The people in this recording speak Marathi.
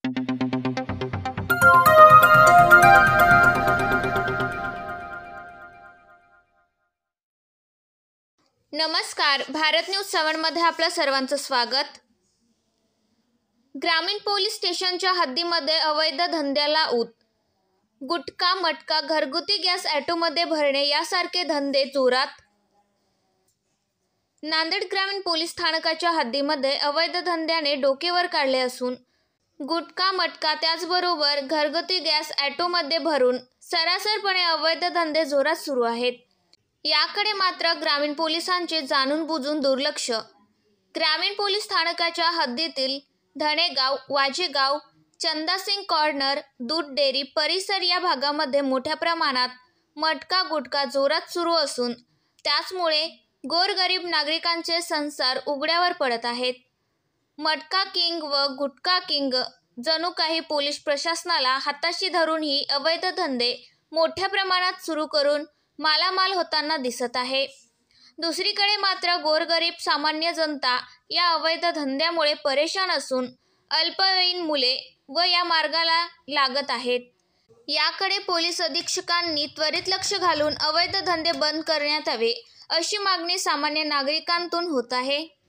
नमस्कार, भारत न्यूज 7 मध्ये आपलं सर्वांचं स्वागत। ग्रामीण पोलीस स्टेशनच्या हद्दीमध्ये अवैध धंद्याला ऊत। गुटखा, मटका, घरगुती गॅस ऑटोमध्ये भरणे यासारखे धंदे जोरात। नांदेड ग्रामीण पोलीस स्थानकाच्या हद्दीमध्ये अवैध धंद्याने डोकेवर काढले असून गुटखा, मटका त्याचबरोबर घरगुती गॅस ऑटोमध्ये भरून सरासरपणे अवैध धंदे जोरात सुरू आहेत। याकडे मात्र ग्रामीण पोलिसांचे जाणून बुजून दुर्लक्ष। ग्रामीण पोलीस स्थानकाच्या हद्दीतील धनेगाव, वाजेगाव, चंदासिंग कॉर्नर, दूध डेअरी परिसर या भागामध्ये मोठ्या प्रमाणात मटका, गुटखा जोरात सुरू असून त्याचमुळे गोरगरीब नागरिकांचे संसार उघड्यावर पडत आहेत। मटका किंग व गुटखा किंग जणू काही पोलीस प्रशासनाला हाताशी धरून ही अवैध धंदे मोठ्या प्रमाणात सुरू करून मालामाल होताना दिसत आहे। दुसरीकडे मात्र गोरगरीब सामान्य जनता या अवैध धंद्यामुळे परेशान असून अल्पवयीन मुले व या मार्गाला लागत आहेत। याकडे पोलीस अधीक्षकांनी त्वरित लक्ष घालून अवैध धंदे बंद करण्यात यावे अशी मागणी सामान्य नागरिकांतून होत आहे।